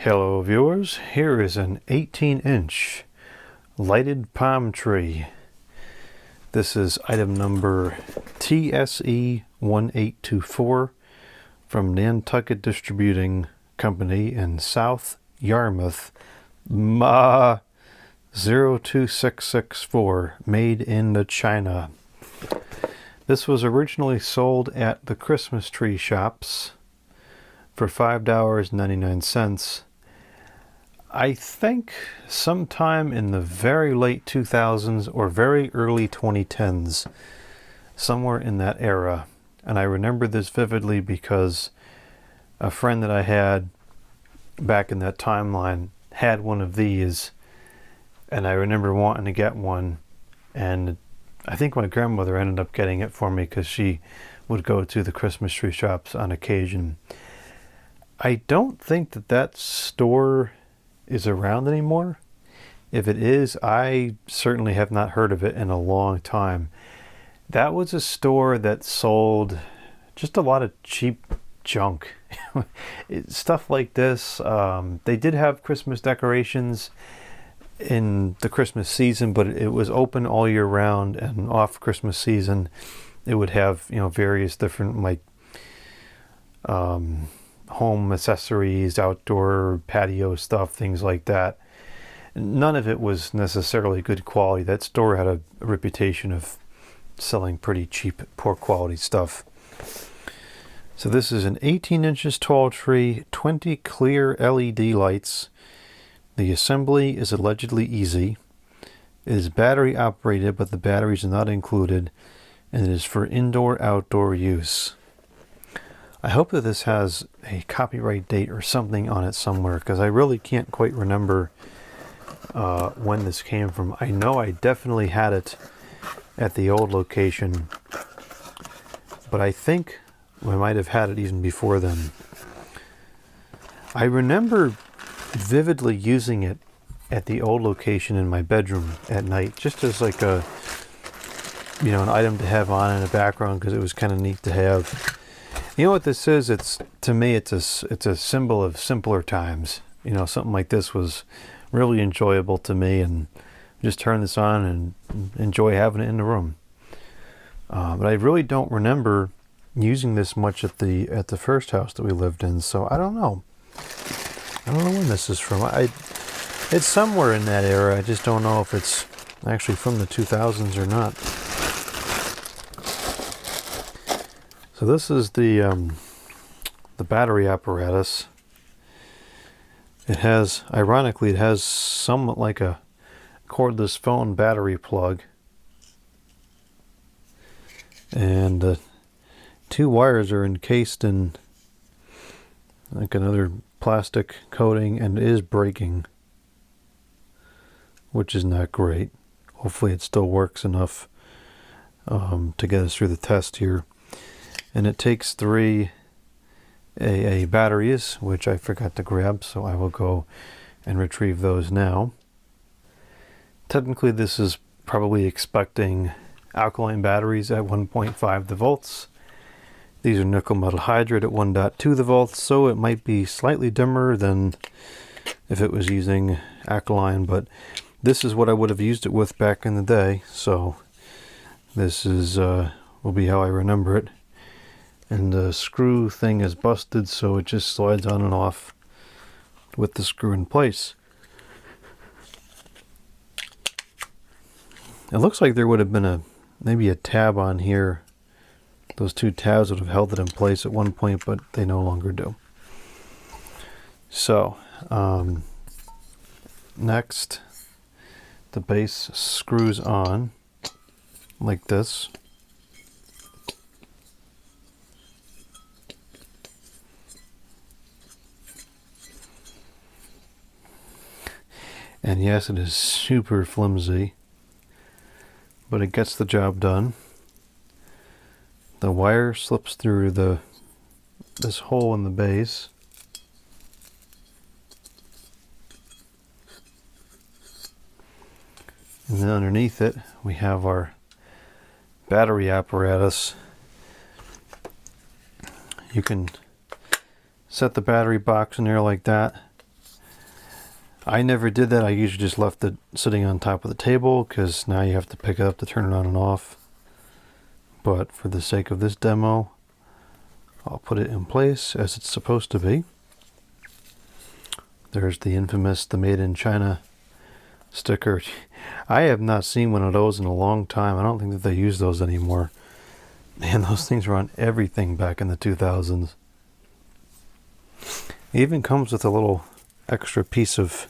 Hello viewers, here is an 18-inch lighted palm tree. This is item number TSE1824 from Nantucket Distributing Company in South Yarmouth, Ma 02664, made in China. This was originally sold at the Christmas tree shops for $5.99. I think sometime in the very late 2000s or very early 2010s, somewhere in that era. And I remember this vividly because a friend that I had back in that timeline had one of these, and I remember wanting to get one, and I think my grandmother ended up getting it for me because she would go to the Christmas tree shops on occasion. I don't think that store is around anymore. If it is, I certainly have not heard of it in a long time. That was a store that sold just a lot of cheap junk. Stuff like this. They did have Christmas decorations in the Christmas season, but it was open all year round, and off Christmas season it would have, various different home accessories, outdoor patio stuff, things like that. None of it was necessarily good quality. That store had a reputation of selling pretty cheap, poor quality stuff. So this is an 18 inches tall tree, 20 clear LED lights. The assembly is allegedly easy. It is battery operated, but the batteries are not included, and it is for indoor-outdoor use. I hope that this has a copyright date or something on it somewhere, because I really can't quite remember when this came from. I know I definitely had it at the old location, but I think I might have had it even before then. I remember vividly using it at the old location in my bedroom at night, just as like an item to have on in the background, because it was kind of neat to have. You know what this is? To me, it's a symbol of simpler times. Something like this was really enjoyable to me, and just turn this on and enjoy having it in the room. But I really don't remember using this much at the first house that we lived in, so I don't know. I don't know when this is from. It's somewhere in that era. I just don't know if it's actually from the 2000s or not. So this is the battery apparatus. Ironically, it has somewhat like a cordless phone battery plug. And the two wires are encased in like another plastic coating, and it is breaking, which is not great. Hopefully it still works enough to get us through the test here. And it takes 3 AA batteries, which I forgot to grab, so I will go and retrieve those now. Technically, this is probably expecting alkaline batteries at 1.5 volts. These are nickel metal hydride at 1.2 volts, so it might be slightly dimmer than if it was using alkaline, but this is what I would have used it with back in the day, so this is will be how I remember it. And the screw thing is busted, so it just slides on and off with the screw in place. It looks like there would have been maybe a tab on here. Those 2 tabs would have held it in place at one point, but they no longer do. So, next, the base screws on like this. And yes, it is super flimsy, but it gets the job done. The wire slips through this hole in the base. And then underneath it, we have our battery apparatus. You can set the battery box in there like that, I never did that. I usually just left it sitting on top of the table because now you have to pick it up to turn it on and off. But for the sake of this demo, I'll put it in place as it's supposed to be. There's the infamous "the Made in China" sticker. I have not seen one of those in a long time. I don't think that they use those anymore. Man, those things were on everything back in the 2000s. It even comes with a little extra piece of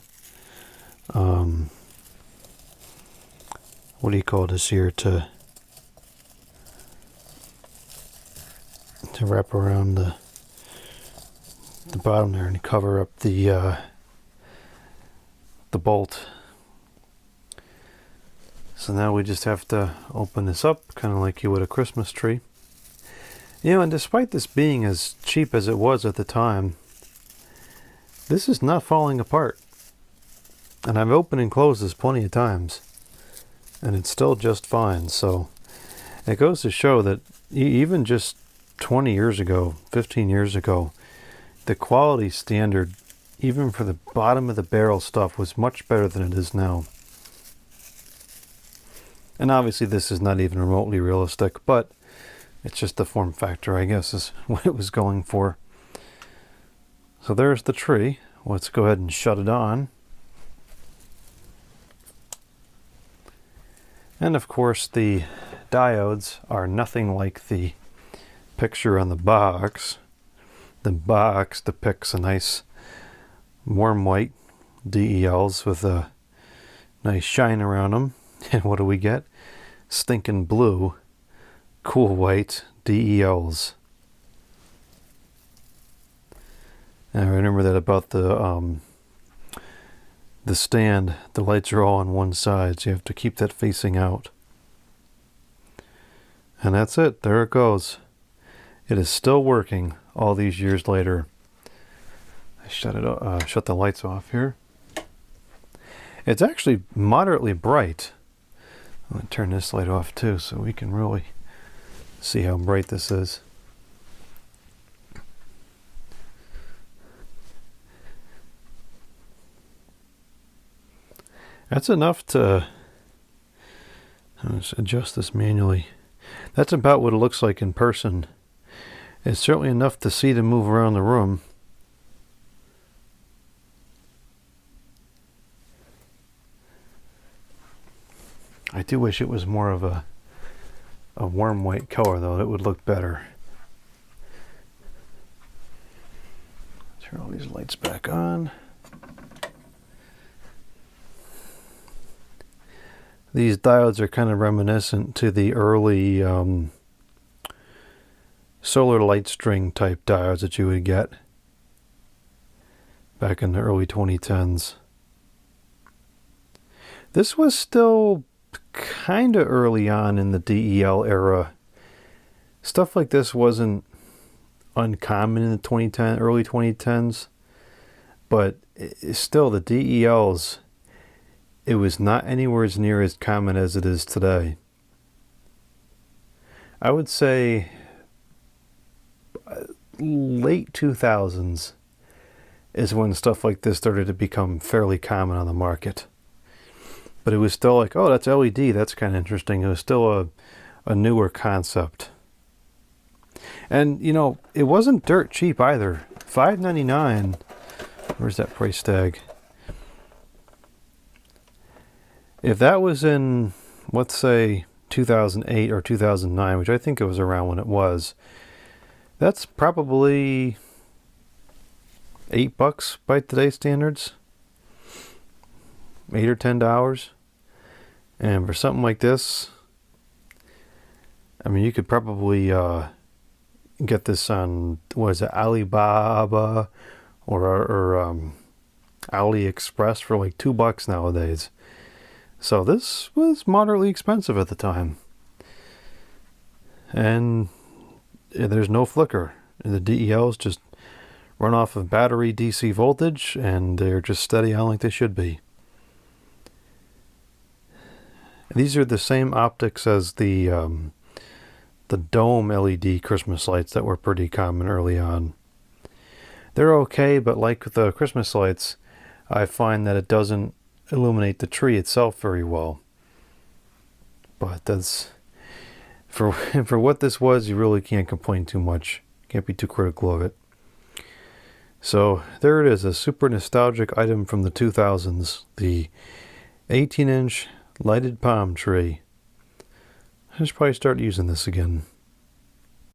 what do you call this here to wrap around the bottom there and cover up the bolt. So now we just have to open this up, kind of like you would a Christmas tree. You know, and despite this being as cheap as it was at the time, this is not falling apart. And I've opened and closed this plenty of times, and it's still just fine. So it goes to show that even just 20 years ago, 15 years ago, the quality standard, even for the bottom of the barrel stuff, was much better than it is now. And obviously this is not even remotely realistic, but it's just the form factor, I guess, is what it was going for. So there's the tree. Let's go ahead and shut it on. And of course the diodes are nothing like the picture on the box. The box depicts a nice warm white DELs with a nice shine around them. And what do we get? Stinking blue, cool white DELs. And I remember that about the stand. The lights are all on one side, so you have to keep that facing out. And that's it. There it goes. It is still working all these years later. I shut the lights off here. It's actually moderately bright. I'm going to turn this light off too so we can really see how bright this is. That's enough to... Let's adjust this manually. That's about what it looks like in person. It's certainly enough to see to move around the room. I do wish it was more of a warm white color, though. It would look better. Turn all these lights back on. These diodes are kind of reminiscent to the early solar light string type diodes that you would get back in the early 2010s. This was still kind of early on in the DEL era. Stuff like this wasn't uncommon in the early 2010s, but still the DELs, it was not anywhere near as common as it is today. I would say late 2000s is when stuff like this started to become fairly common on the market. But it was still like, oh, that's LED, that's kind of interesting. It was still a newer concept. And, you know, it wasn't dirt cheap either. $5.99. Where's that price tag? If that was in, let's say, 2008 or 2009, which I think it was around when it was, that's probably $8 by today's standards. $8 or $10. And for something like this, I mean, you could probably get this on, what is it, Alibaba or AliExpress for like $2 nowadays. So this was moderately expensive at the time. And there's no flicker. The DELs just run off of battery DC voltage, and they're just steady on like they should be. These are the same optics as the dome LED Christmas lights that were pretty common early on. They're okay, but like the Christmas lights, I find that it doesn't illuminate the tree itself very well. But that's for for what this was, you really can't complain too much. Can't be too critical of it. So there it is, a super nostalgic item from the 2000s, the 18-inch lighted palm tree. I should probably start using this again.